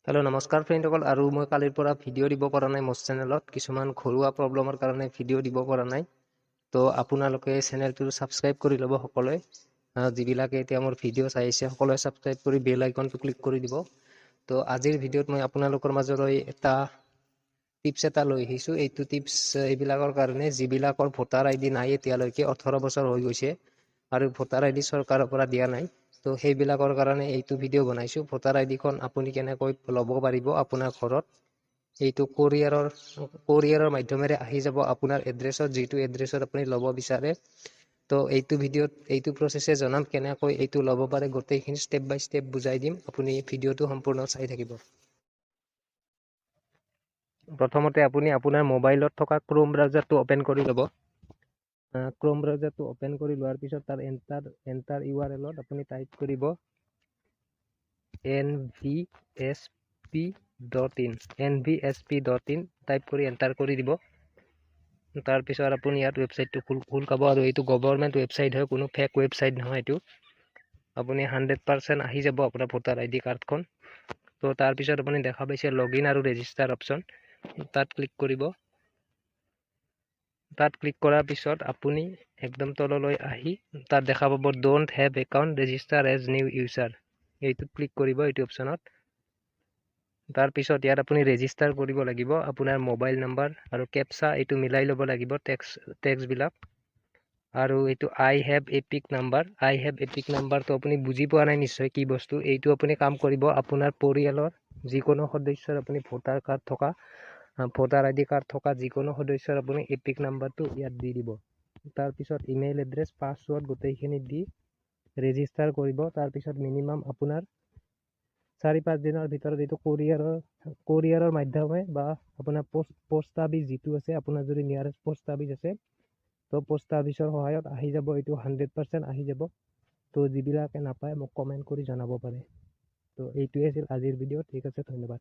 Hello' নমস্কাৰ ফ্ৰেণ্ডসকল, আৰু মই কালিৰ পৰা ভিডিঅ' দিব পৰা নাই মোৰ চেনেলত কিছুমান ঘৰুৱা প্ৰব্লেমৰ কাৰণে ভিডিঅ' দিব পৰা নাই। তো আপোনালোকে চেনেলটো ছাবস্ক্ৰাইব কৰি ল'ব সকলোৱে। যিবিলাকে এতিয়া মোৰ ভিডিঅ' চাই আছে সকলোৱে ছাবস্ক্ৰাইব কৰি বেল আইকনটো ক্লিক কৰি দিব। তো আজিৰ ভিডিঅ'ত মই আপোনালোকৰ মাজলৈ এটা টিপছ এটা লৈ আহিছোঁ। এইটো টিপছ এইবিলাকৰ কাৰণে যিবিলাকৰ ভোটাৰ আইডি নাই, এতিয়ালৈকে 18 বছৰ হৈ গৈছে আৰু ভোটাৰ আইডি চৰকাৰৰ পৰা দিয়া নাই। তো সেইবিলাকৰ কাৰণে এইটো ভিডিঅ' বনাইছোঁ। ভোটাৰ আইডিখন আপুনি কেনেকৈ ল'ব পাৰিব আপোনাৰ ঘৰত। এইটো কোৰিয়াৰৰ মাধ্যমেৰে আহি যাব আপোনাৰ এড্ৰেছত, যিটো এড্ৰেছত আপুনি ল'ব বিচাৰে। তো এইটো ভিডিঅ'ত এইটো প্ৰচেছে জনাম কেনেকৈ এইটো ল'ব পাৰে, গোটেইখিনি ষ্টেপ বাই ষ্টেপ বুজাই দিম। আপুনি ভিডিঅ'টো সম্পূৰ্ণ চাই থাকিব। প্ৰথমতে আপুনি আপোনাৰ মোবাইলত থকা ক্ৰোম ব্ৰাউজাৰটো অ'পেন কৰি ল'ব। ক্ৰোম ব্ৰাউজাৰটো অ'পেন কৰি লোৱাৰ পিছত তাৰ এণ্টাৰ URL-ত আপুনি টাইপ কৰিব nvsp.in টাইপ কৰি এণ্টাৰ কৰি দিব। তাৰপিছত আপুনি ইয়াত ৱেবছাইটটো খোল খাব, আৰু এইটো গভৰ্ণমেণ্ট ৱেবছাইট হয়, কোনো ফেক ৱেবছাইট নহয় এইটো। আপুনি 100% আহি যাব আপোনাৰ ভোটাৰ আইডি কাৰ্ডখন। তো তাৰপিছত আপুনি দেখা পাইছে লগইন আৰু ৰেজিষ্টাৰ অপশ্যন, তাত ক্লিক কৰিব। তাত ক্লিক কৰাৰ পিছত আপুনি একদম তললৈ আহি তাত দেখা পাব don't have account register as new user, এইটোত ক্লিক কৰিব, এইটো অপশ্যনত। তাৰপিছত ইয়াত আপুনি ৰেজিষ্টাৰ কৰিব লাগিব আপোনাৰ মোবাইল নাম্বাৰ আৰু কেপচা, এইটো মিলাই ল'ব লাগিব টেক্সবিলাক। আৰু এইটো আই হেভ এপিক নাম্বাৰটো আপুনি বুজি পোৱা নাই নিশ্চয় কি বস্তু। এইটো আপুনি কাম কৰিব আপোনাৰ পৰিয়ালৰ যিকোনো সদস্যৰ আপুনি ভোটাৰ আইডি কাৰ্ড থকা যিকোনো সদস্যৰ আপুনি এপিক নাম্বাৰটো ইয়াত দি দিব। তাৰপিছত ইমেইল এড্ৰেছ, পাছৱৰ্ড গোটেইখিনি দি ৰেজিষ্টাৰ কৰিব। তাৰপিছত মিনিমাম আপোনাৰ 4-5 দিনৰ ভিতৰত এইটো কোৰিয়াৰৰ মাধ্যমে বা আপোনাৰ পোষ্ট অফিচ যিটো আছে, আপোনাৰ যদি নিয়াৰেষ্ট পোষ্ট অফিচ আছে, তো পোষ্ট অফিচৰ সহায়ত আহি যাব। এইটো 100% আহি যাব। তো যিবিলাকে নাপায় মোক কমেণ্ট কৰি জনাব পাৰে। তো এইটোৱে আছিল আজিৰ ভিডিঅ'। ঠিক আছে, ধন্যবাদ।